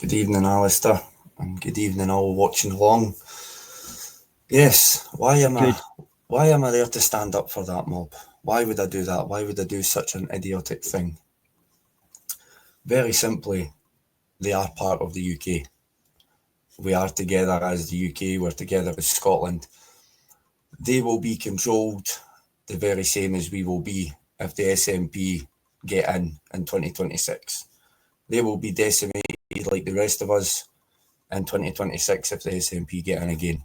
Good evening, Alistair, and good evening all watching along. Yes, why am I there to stand up for that mob? Why would I do that? Why would I do such an idiotic thing? Very simply, they are part of the UK. We are together as the UK, we're together as Scotland. They will be controlled the very same as we will be if the SNP get in 2026. They will be decimated like the rest of us in 2026 if the SNP get in again.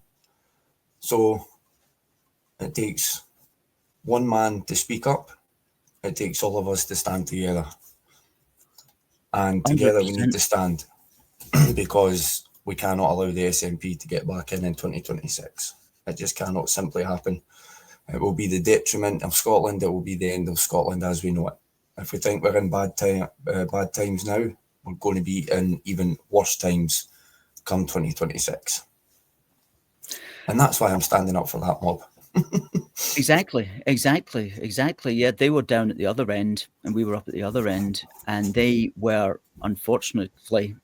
So it takes one man to speak up. It takes all of us to stand together. And together 100%. We need to stand because we cannot allow the SNP to get back in 2026. It just cannot simply happen. It will be the detriment of Scotland. It will be the end of Scotland as we know it. If we think we're in bad times now, we're going to be in even worse times come 2026. And that's why I'm standing up for that mob. Exactly. Yeah, they were down at the other end and we were up at the other end, and they were unfortunately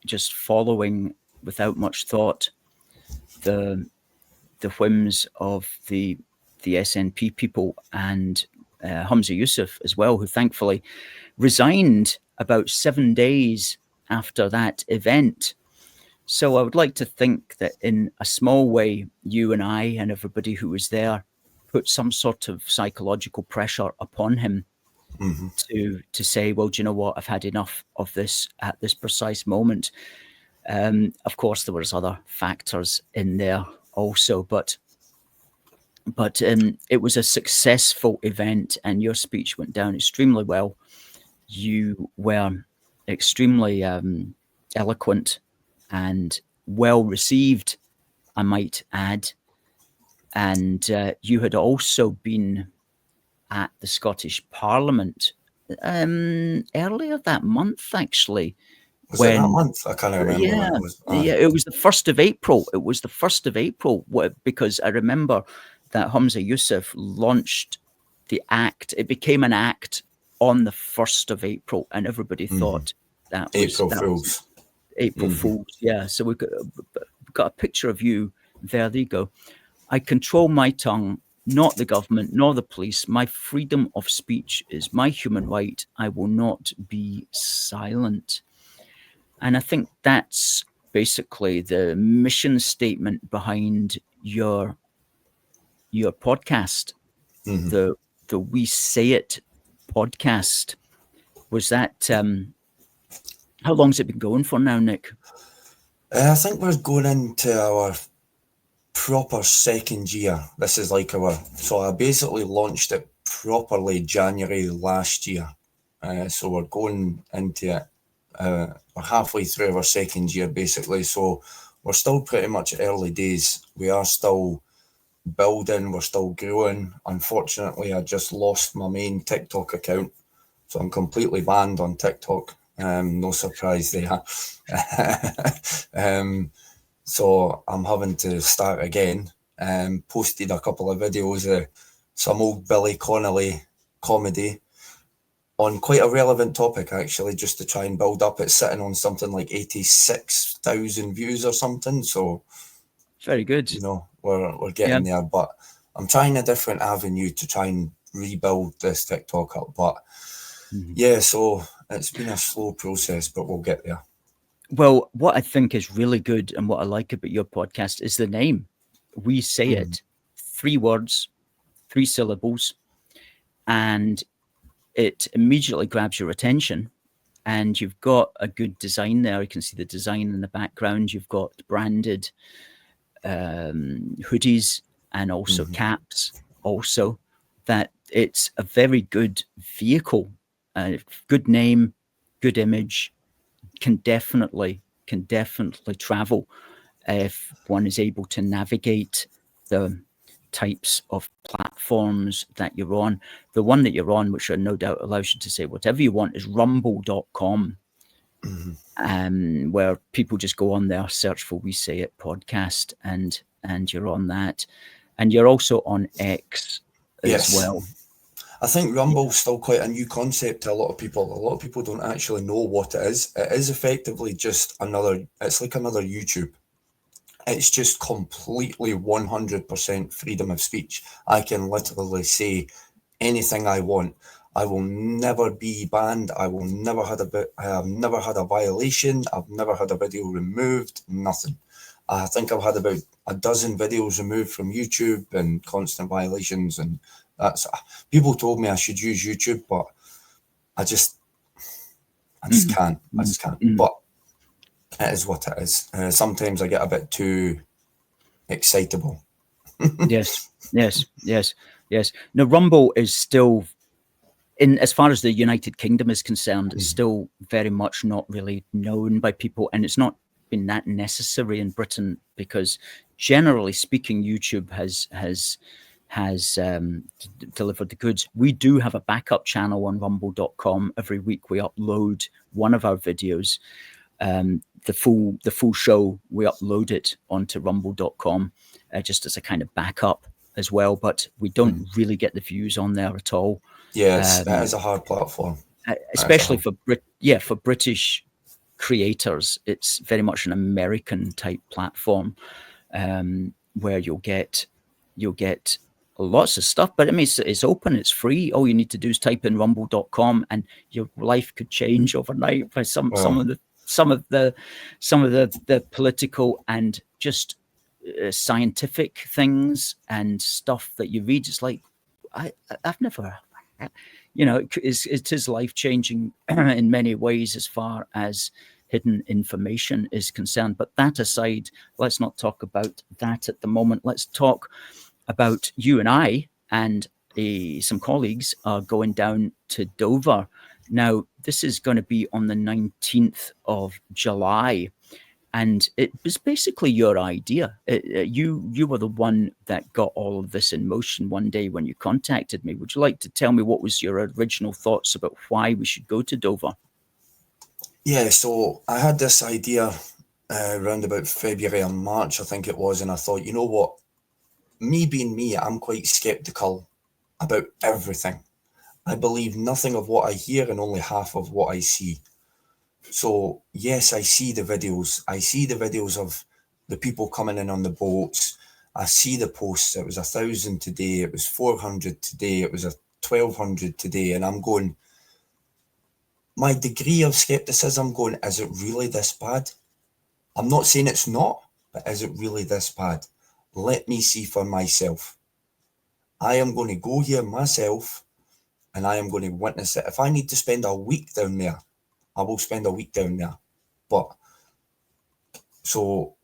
just following without much thought the whims of the SNP people and Humza Yousaf as well, who thankfully resigned about 7 days after that event. So I would like to think that in a small way, you and I and everybody who was there put some sort of psychological pressure upon him to say, well, do you know what? I've had enough of this at this precise moment. Of course, there was other factors in there also, but it was a successful event and your speech went down extremely well. You were extremely eloquent and well received, I might add. And you had also been at the Scottish Parliament earlier that month, actually. Was it that month? I can't remember. Yeah, it was the 1st of April. It was the 1st of April because I remember that Humza Yousaf launched the act. It became an act on the 1st of April, and everybody thought that was April Fools. Yeah, so we've got a picture of you there. There you go. I control my tongue, not the government, nor the police. My freedom of speech is my human right. I will not be silent. And I think that's basically the mission statement behind your podcast, the WeSayIt podcast. Was that how long's it been going for now, Nick? I think we're going into our proper 2nd year. This is like so I basically launched it properly January last year. So we're going into it. We're halfway through our 2nd year basically. So we're still pretty much early days. We are still building, we're still growing. Unfortunately, I just lost my main TikTok account. So I'm completely banned on TikTok. No surprise there. So I'm having to start again. Posted a couple of videos of some old Billy Connolly comedy on quite a relevant topic, actually, just to try and build up. It's sitting on something like 86,000 views or something. So very good. You know, we're getting there, but I'm trying a different avenue to try and rebuild this TikTok up. But yeah, so it's been a slow process, but we'll get there. Well, what I think is really good and what I like about your podcast is the name. We Say It. 3 words, 3 syllables, and it immediately grabs your attention. And you've got a good design there. You can see the design in the background. You've got branded hoodies and also caps. Also, that it's a very good vehicle, good name, good image. Can definitely travel if one is able to navigate the types of platforms that you're on. The one that you're on, which I no doubt allows you to say whatever you want, is rumble.com, where people just go on there, search for We Say It podcast, and you're on that. And you're also on X as well. I think Rumble's still quite a new concept to a lot of people. A lot of people don't actually know what it is. It is effectively just it's like another YouTube. It's just completely 100% freedom of speech. I can literally say anything I want. I will never be banned. I have never had a violation. I've never had a video removed. Nothing. I think I've had about a dozen videos removed from YouTube and constant violations, and people told me I should use YouTube, but I just can't. I just can't. But it is what it is. Sometimes I get a bit too excitable. Yes. No, Rumble is still, as far as the United Kingdom is concerned, it's still very much not really known by people, and it's not been that necessary in Britain because, generally speaking, YouTube has delivered the goods. We do have a backup channel on rumble.com. Every week we upload one of our videos. The full show, we upload it onto rumble.com just as a kind of backup as well, but we don't really get the views on there at all. Yes, that is a hard platform. Especially for British creators. It's very much an American type platform where you'll get lots of stuff, but I mean it's open, it's free. All you need to do is type in rumble.com and your life could change overnight by some of the political and just scientific things and stuff that you read. It's like I've never, it is life changing in many ways as far as hidden information is concerned. But that aside, let's not talk about that at the moment. Let's talk about you and I and some colleagues are going down to Dover. Now, this is going to be on the 19th of July. And it was basically your idea. You were the one that got all of this in motion one day when you contacted me. Would you like to tell me what was your original thoughts about why we should go to Dover? Yeah, so I had this idea around about February or March, I think it was, and I thought, you know what? Me being me, I'm quite sceptical about everything. I believe nothing of what I hear and only half of what I see. So yes, I see the videos. I see the videos of the people coming in on the boats. I see the posts. It was 1,000 today. It was 400 today. It was 1,200 today. And I'm going, my degree of skepticism going, is it really this bad? I'm not saying it's not, but is it really this bad? Let me see for myself. I am going to go here myself and I am going to witness it. If I need to spend a week down there, I will spend a week down there. But so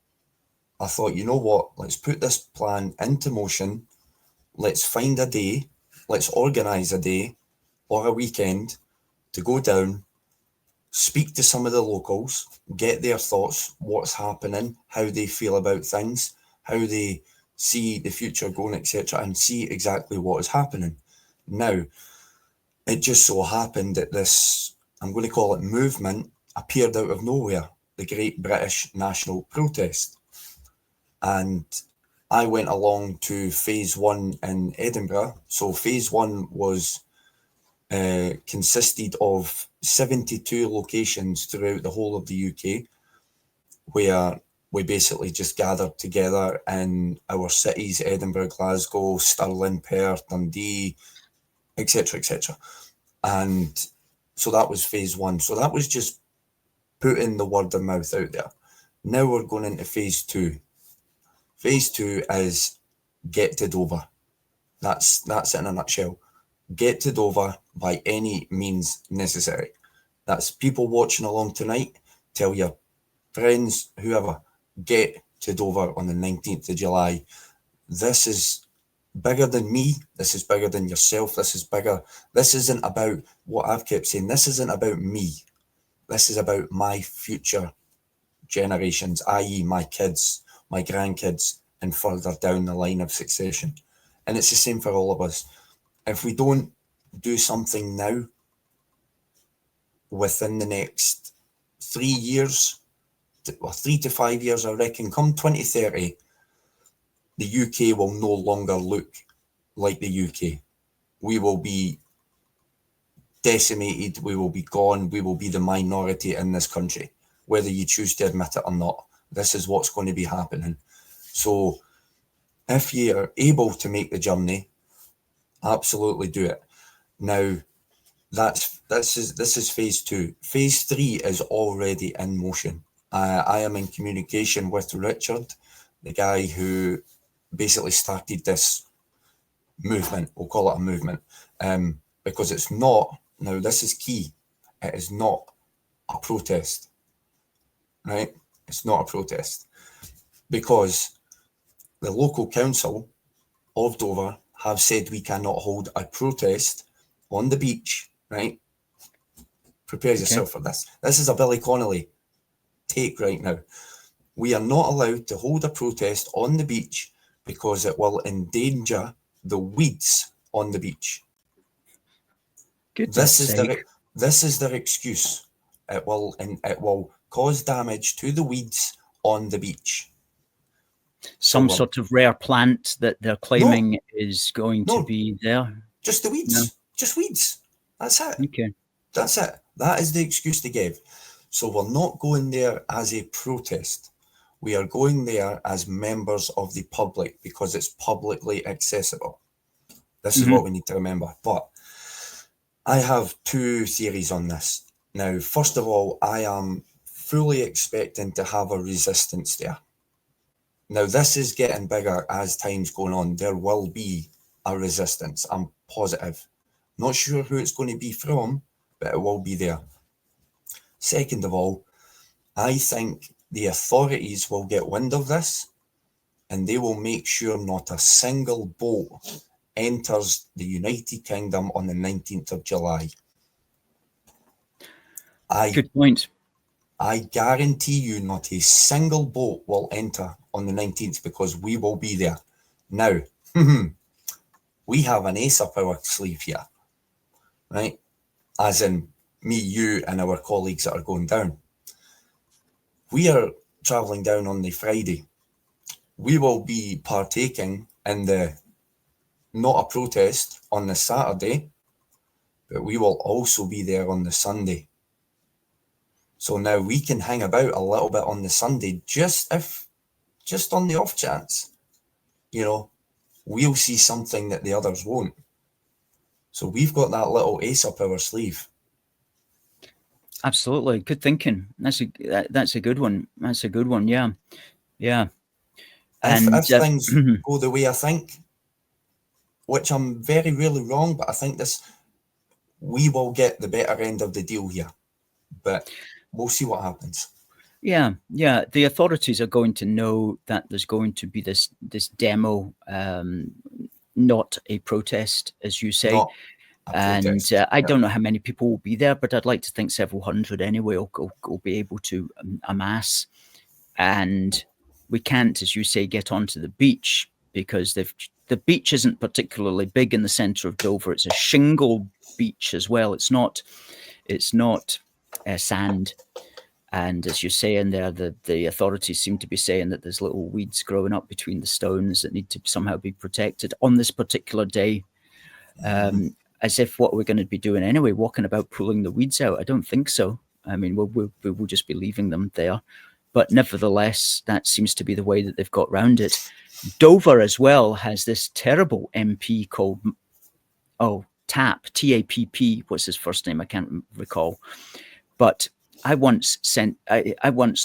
I thought, you know what? Let's put this plan into motion. Let's find a day. Let's organise a day or a weekend to go down, speak to some of the locals, get their thoughts, what's happening, how they feel about things, how they see the future going, etc., and see exactly what is happening. Now, it just so happened that this, I'm going to call it movement, appeared out of nowhere, the Great British National Protest. And I went along to phase 1 in Edinburgh. So phase 1 was consisted of 72 locations throughout the whole of the UK, where we basically just gathered together in our cities, Edinburgh, Glasgow, Stirling, Perth, Dundee, etc., etc. And so that was phase 1. So that was just putting the word of mouth out there. Now we're going into phase 2. Phase 2 is get to Dover. That's it in a nutshell. Get to Dover by any means necessary. That's people watching along tonight. Tell your friends, whoever, get to Dover on the 19th of July. This is bigger than me. This is bigger than yourself. This is bigger. This isn't about what I've kept saying. This isn't about me. This is about my future generations, i.e. my kids, my grandkids, and further down the line of succession. And it's the same for all of us. If we don't do something now, within the next 3 years, 3 to 5 years, I reckon, come 2030, the UK will no longer look like the UK. We will be decimated, we will be gone, we will be the minority in this country, whether you choose to admit it or not. This is what's going to be happening. So if you're able to make the journey, absolutely do it. Now, this is phase 2. Phase 3 is already in motion. I am in communication with Richard, the guy who basically started this movement. We'll call it a movement, because it's not, now this is key, it is not a protest, right? It's not a protest, because the local council of Dover have said we cannot hold a protest on the beach, right? Prepare yourself for this. This is a Billy Connolly take right now. We are not allowed to hold a protest on the beach because it will endanger the weeds on the beach. This is their excuse. It will cause damage to the weeds on the beach. Some sort of rare plant that they're claiming is going to be there. Just the weeds. No. Just weeds. That's it. Okay. That's it. That is the excuse they give. So we're not going there as a protest. We are going there as members of the public because it's publicly accessible. This is what we need to remember. But I have 2 theories on this. Now, first of all, I am fully expecting to have a resistance there. Now, this is getting bigger as time's going on. There will be a resistance. I'm positive. Not sure who it's going to be from, but it will be there. Second of all, I think the authorities will get wind of this and they will make sure not a single boat enters the United Kingdom on the 19th of July. Good point. I guarantee you not a single boat will enter on the 19th because we will be there. Now, we have an ace up our sleeve here, right? As in me, you, and our colleagues that are going down. We are travelling down on the Friday. We will be partaking in the, not a protest, on the Saturday, but we will also be there on the Sunday. So now we can hang about a little bit on the Sunday, just on the off chance, we'll see something that the others won't. So we've got that little ace up our sleeve. Absolutely. Good thinking. That's a good one. That's a good one. Yeah. Yeah. If things go the way I think, which I'm very really wrong, but I think we will get the better end of the deal here. But we'll see what happens. Yeah. The authorities are going to know that there's going to be this demo, not a protest, as you say. And I don't know how many people will be there, but I'd like to think several hundred anyway will be able to amass. And we can't, as you say, get onto the beach because the beach isn't particularly big in the centre of Dover. It's a shingle beach as well. It's not sand. And as you're saying there, the authorities seem to be saying that there's little weeds growing up between the stones that need to somehow be protected on this particular day. As if what we're going to be doing anyway, walking about pulling the weeds out. I don't think so. I mean, we'll just be leaving them there. But nevertheless, that seems to be the way that they've got round it. Dover as well has this terrible MP called, Tapp, T-A-P-P. What's his first name? I can't recall. But I once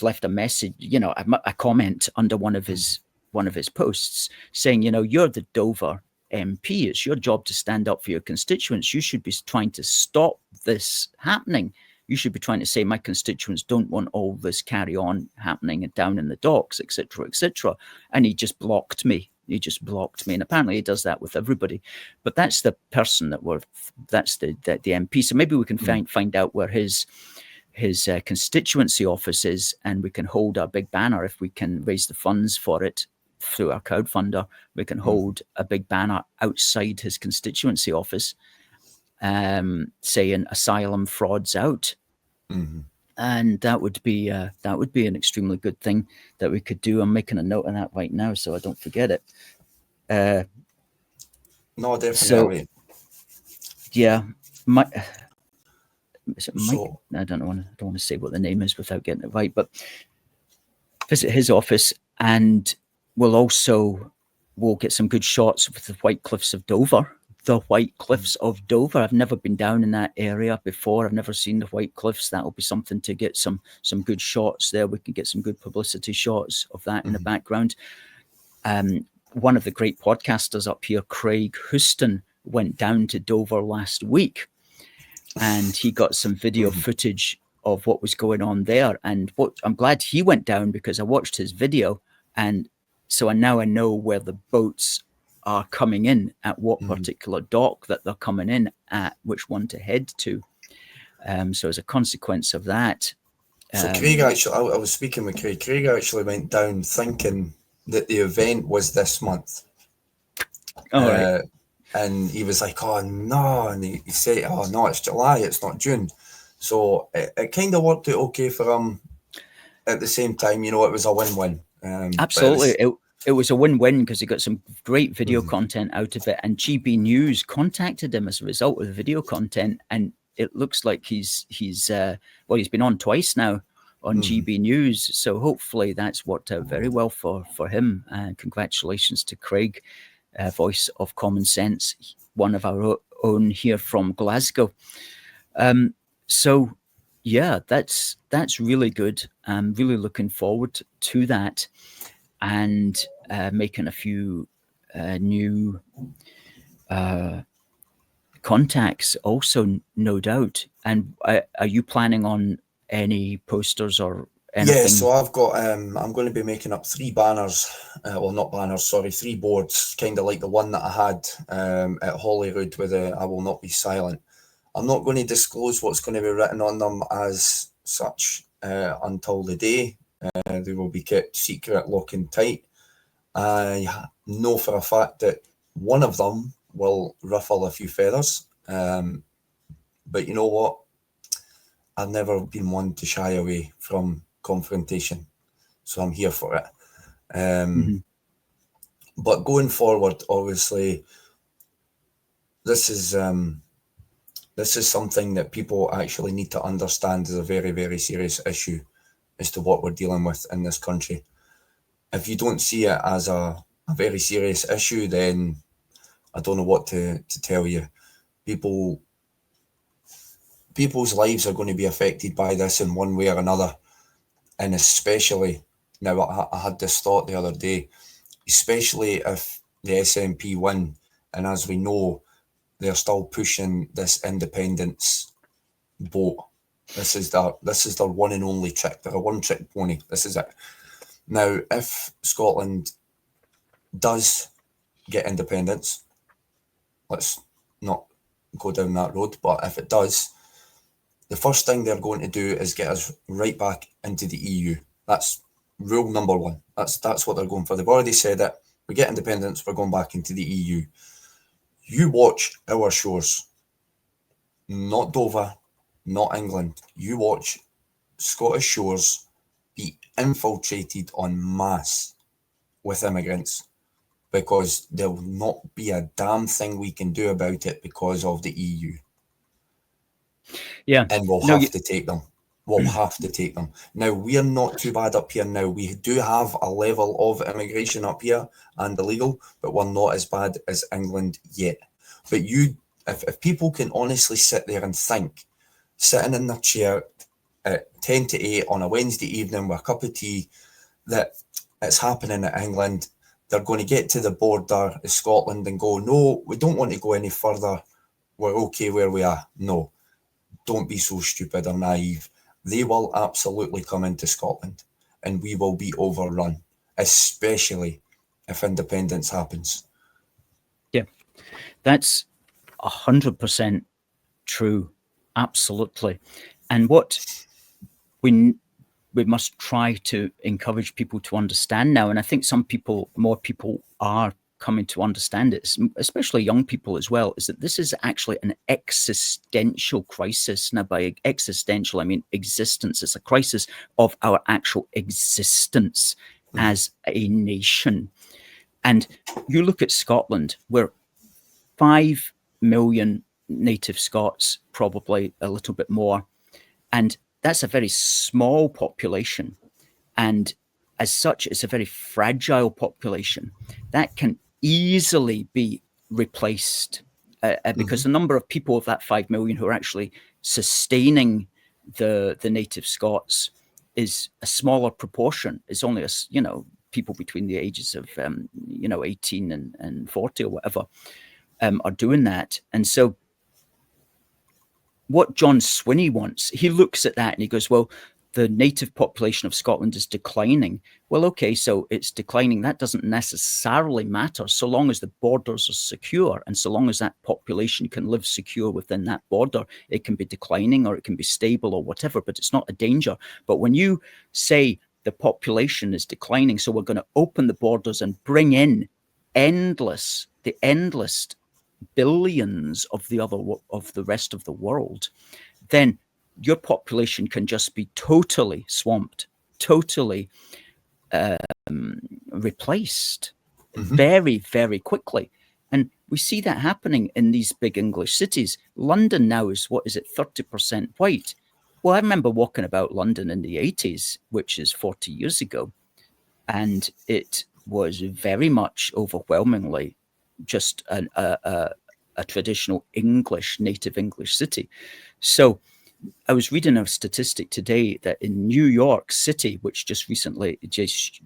left a message, a comment under one of his posts saying, you're the Dover MP. It's your job to stand up for your constituents. You should be trying to stop this happening. You should be trying to say my constituents don't want all this carry on happening down in the docks, etc., etc. And he just blocked me. And apparently he does that with everybody. But that's the person that's the MP. So maybe we can find out where his constituency office is, and we can hold our big banner if we can raise the funds for it through our crowdfunder. We can hold a big banner outside his constituency office, saying "Asylum frauds out," and that would be an extremely good thing that we could do. I'm making a note of that right now so I don't forget it. No, definitely. So, yeah, Is it Mike? So I don't want to say what the name is without getting it right, but visit his office, and we'll get some good shots of the White Cliffs of Dover. The White Cliffs of Dover. I've never been down in that area before. I've never seen the White Cliffs. That'll be something to get some good shots there. We can get some good publicity shots of that in the background. One of the great podcasters up here, Craig Houston, went down to Dover last week, and he got some video footage of what was going on there. And I'm glad he went down, because I watched his video, and so I know where the boats are coming in, at what particular dock that they're coming in at, which one to head to. So as a consequence of that. So Craig actually, I was speaking with Craig. Craig actually went down thinking that the event was this month. Right. And he was like, oh no, and he said, oh no, it's July, it's not June. So it kind of worked out okay for him. At the same time, it was a win-win. Absolutely. It was a win-win, because he got some great video content out of it, and GB News contacted him as a result of the video content, and it looks like he's been on twice now on GB News, so hopefully that's worked out very well for him. Congratulations to Craig, voice of common sense, one of our own here from Glasgow. So yeah, that's really good. I'm really looking forward to that, and making a few new contacts also, no doubt. And are you planning on any posters or anything? Yeah, so I've got, I'm going to be making up 3 banners, not banners, sorry, 3 boards, kind of like the one that I had at Holyrood with I Will Not Be Silent. I'm not going to disclose what's going to be written on them as such until the day. They will be kept secret, lock and tight. I know for a fact that one of them will ruffle a few feathers. But you know what? I've never been one to shy away from confrontation. So I'm here for it. But going forward, obviously, this is something that people actually need to understand is a very, very serious issue as to what we're dealing with in this country. If you don't see it as a very serious issue, then I don't know what to tell you. People's lives are going to be affected by this in one way or another. And especially, now I had this thought the other day, especially if the SNP win, and as we know, they're still pushing this independence boat. This is their one and only trick. They're a one-trick pony. This is it. Now, if Scotland does get independence, let's not go down that road, but if it does, the first thing they're going to do is get us right back into the EU. That's rule number 1. That's what they're going for. They've already said it. We get independence, we're going back into the EU. You watch our shores, not Dover, not England. You watch Scottish shores be infiltrated en masse with immigrants, because there will not be a damn thing we can do about it because of the EU. Yeah. And we'll have to take them. We'll have to take them. Now, we're not too bad up here now. We do have a level of immigration up here and illegal, but we're not as bad as England yet. But if people can honestly sit there and think, sitting in their chair at 10 to 8 on a Wednesday evening with a cup of tea, that it's happening at England, they're going to get to the border of Scotland and go, no, we don't want to go any further. We're okay where we are. No, don't be so stupid or naive. They will absolutely come into Scotland and we will be overrun, especially if independence happens. Yeah, that's 100% true. Absolutely. And what we must try to encourage people to understand now, and I think more people are coming to understand it, especially young people as well, is that this is actually an existential crisis. Now, by existential, I mean existence. It's a crisis of our actual existence as a nation. And you look at Scotland, where 5 million native Scots, probably a little bit more. And that's a very small population. And as such, it's a very fragile population that can easily be replaced because the number of people of that 5 million who are actually sustaining the native Scots is a smaller proportion. It's only people between the ages of 18 and 40 or whatever are doing that. And so what John Swinney wants, he looks at that and he goes, well, the native population of Scotland is declining. Well, okay, so it's declining. That doesn't necessarily matter so long as the borders are secure and so long as that population can live secure within that border. It can be declining or it can be stable or whatever, but it's not a danger. But when you say the population is declining, so we're going to open the borders and bring in endless billions of the rest of the world, then your population can just be totally swamped, totally replaced very, very quickly. And we see that happening in these big English cities. London now is, 30% white? Well, I remember walking about London in the 80s, which is 40 years ago, and it was very much overwhelmingly just a traditional native English city. So I was reading a statistic today that in New York City, which just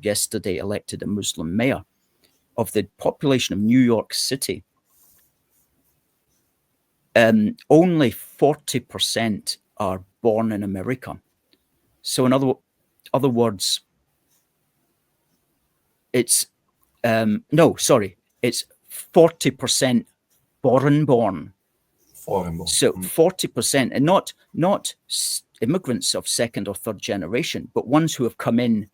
yesterday elected a Muslim mayor, of the population of New York City, only 40% are born in America. So in other words, it's it's 40% foreign born. So 40%, and not immigrants of second or third generation, but ones who have come in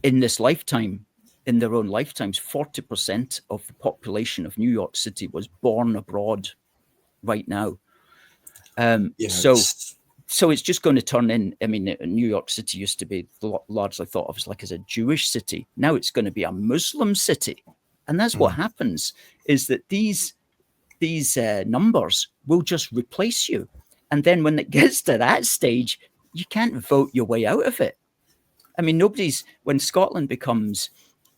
this lifetime, in their own lifetimes. 40% of the population of New York City was born abroad right now. So it's just going to turn in. I mean, New York City used to be largely thought of as a Jewish city. Now it's going to be a Muslim city, and that's what happens. Is that these numbers will just replace you, and then when it gets to that stage, you can't vote your way out of it. I mean, when Scotland becomes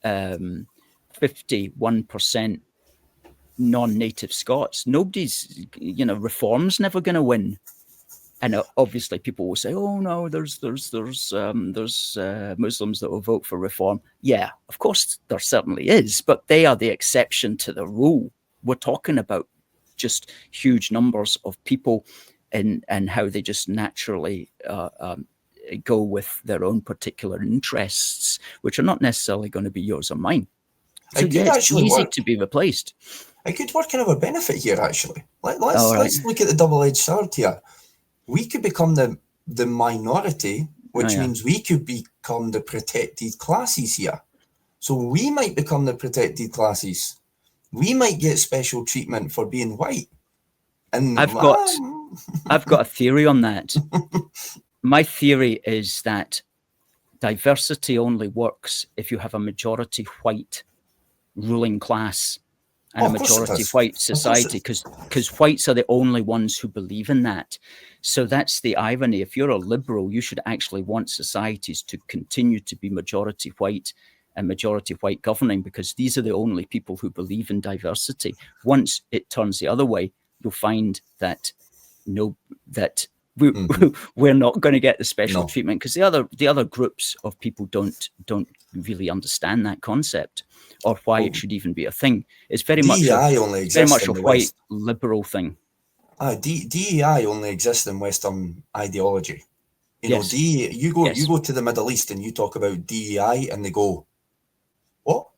51% non-native Scots, nobody's, reform's never going to win. And obviously people will say, oh no, there's Muslims that will vote for reform. Yeah, of course there certainly is, but they are the exception to the rule. We're talking about just huge numbers of people and how they just naturally go with their own particular interests, which are not necessarily going to be yours or mine. So it's easy to be replaced. It could work in our benefit here, actually. Let's look at the double-edged sword here. We could become the minority, which means we could become the protected classes here. So we might become the protected classes. We might get special treatment for being white. And I've got a theory on that. My theory is that diversity only works if you have a majority white ruling class and a majority white society, because whites are the only ones who believe in that. So that's the irony. If you're a liberal, you should actually want societies to continue to be majority white and majority white governing, because these are the only people who believe in diversity. Once it turns the other way, you'll find that we're not going to get the special treatment, because the other groups of people don't really understand that concept or why it should even be a thing. It's very much a white liberal thing. DEI only exists in Western ideology. You go to the Middle East and you talk about DEI and they go, what?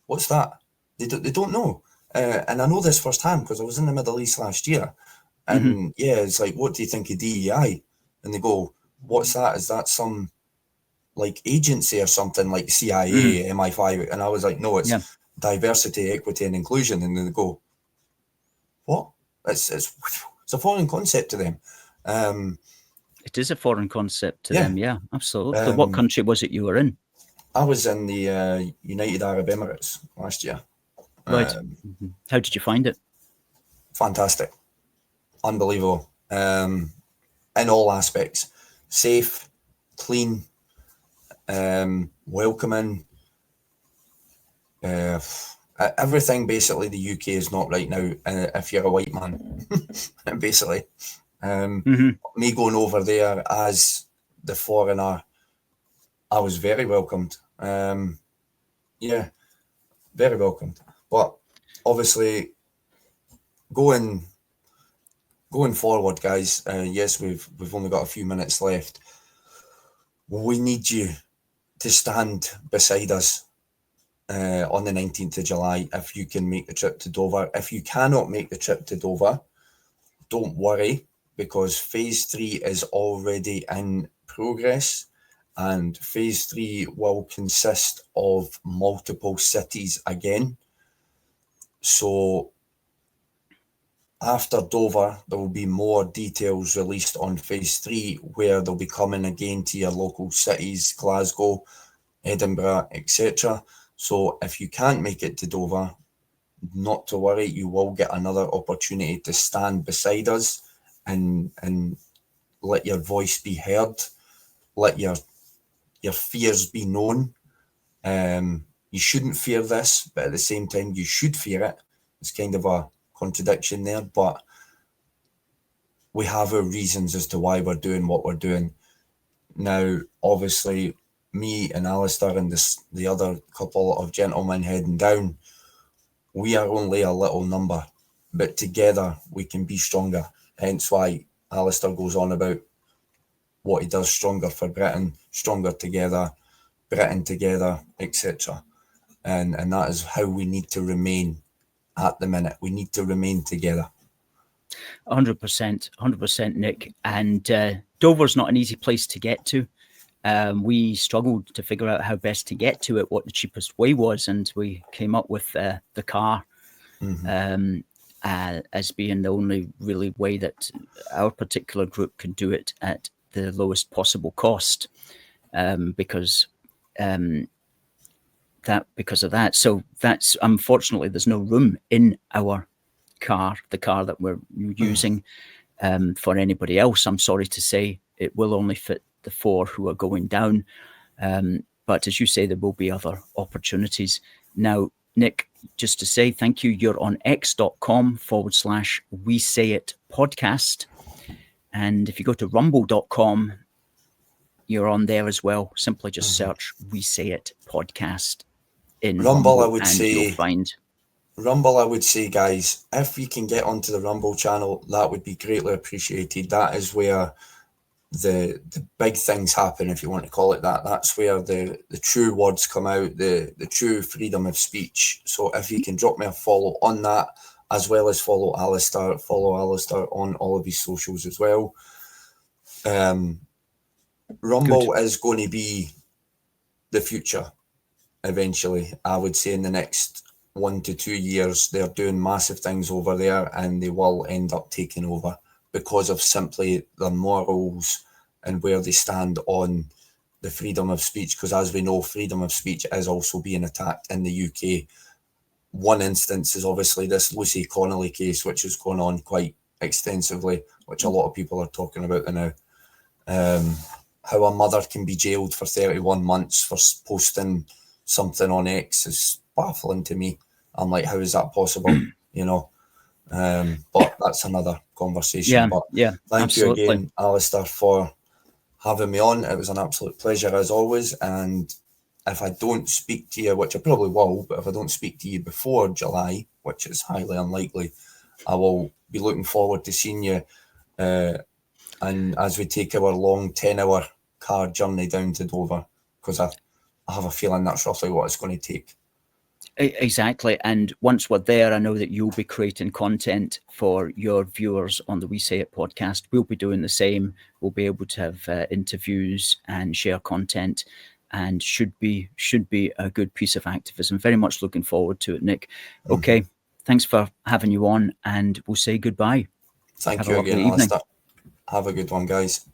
What's that? They don't know. And I know this firsthand because I was in the Middle East last year. And it's like, what do you think of DEI? And they go, what's that? Is that some like agency or something like CIA, MI5? And I was like, no, it's diversity, equity, and inclusion. And then they go, what? It's a foreign concept to them. It is a foreign concept to them. Yeah, absolutely. What country was it you were in? I was in the United Arab Emirates last year. Right. How did you find it? fantastic, unbelievable, in all aspects. Safe, clean, welcoming. Everything basically the UK is not right now if you're a white man. Basically, me going over there as the foreigner, I was very welcomed. Yeah, very welcomed. But obviously, going forward, guys. Yes, we've only got a few minutes left. We need you to stand beside us on the 19th of July if you can make the trip to Dover. If you cannot make the trip to Dover, don't worry, because phase 3 is already in progress, and phase 3 will consist of multiple cities again. So after Dover, there will be more details released on phase 3, where they'll be coming again to your local cities, Glasgow, Edinburgh, etc. So if you can't make it to Dover, not to worry, you will get another opportunity to stand beside us and let your voice be heard, let your fears be known. You shouldn't fear this, but at the same time, you should fear it. It's kind of a contradiction there, but we have our reasons as to why we're doing what we're doing. Now, obviously, me and Alistair and the other couple of gentlemen heading down, we are only a little number, but together we can be stronger. Hence why Alistair goes on about what he does, stronger for Britain, stronger together, Britain together, etc. And that is how we need to remain at the minute. We need to remain together. 100%, Nick. And Dover's not an easy place to get to. We struggled to figure out how best to get to it, what the cheapest way was, and we came up with the car as being the only really way that our particular group can do it at the lowest possible cost, because of that. So that's, unfortunately, there's no room in our car, the car that we're using, for anybody else. I'm sorry to say, it will only fit the 4 who are going down. But as you say, there will be other opportunities. Now, Nick, just to say thank you, you're on x.com/WeSayIt podcast. And if you go to rumble.com, you're on there as well. Simply just search WeSayIt podcast in Rumble, I would say, you'll find Rumble, I would say, guys, if you can get onto the Rumble channel, that would be greatly appreciated. That is where the big things happen, if you want to call it that. That's where the true words come out, the true freedom of speech. So if you can drop me a follow on that, as well as follow Alistair on all of his socials as well. Rumble is going to be the future eventually. I would say in the next 1 to 2 years, they're doing massive things over there, and they will end up taking over because of simply their morals and where they stand on the freedom of speech. Because as we know, freedom of speech is also being attacked in the UK. One instance is obviously this Lucy Connolly case, which is going on quite extensively, which a lot of people are talking about now. How a mother can be jailed for 31 months for posting something on X is baffling to me. I'm like, how is that possible? You know, but that's another conversation. Yeah, thank absolutely. you again, Alistair, for having me on. It was an absolute pleasure as always. And if I don't speak to you, which I probably will, but if I don't speak to you before July, which is highly unlikely, I will be looking forward to seeing you. And as we take our long 10-hour car journey down to Dover, because I have a feeling that's roughly what it's going to take. Exactly. And once we're there, I know that you'll be creating content for your viewers on the We Say It podcast. We'll be doing the same. We'll be able to have interviews and share content, and should be a good piece of activism. Very much looking forward to it, Nick. Okay. Thanks for having you on, and we'll say goodbye. Thank you again, Alistair. Have a good one, guys.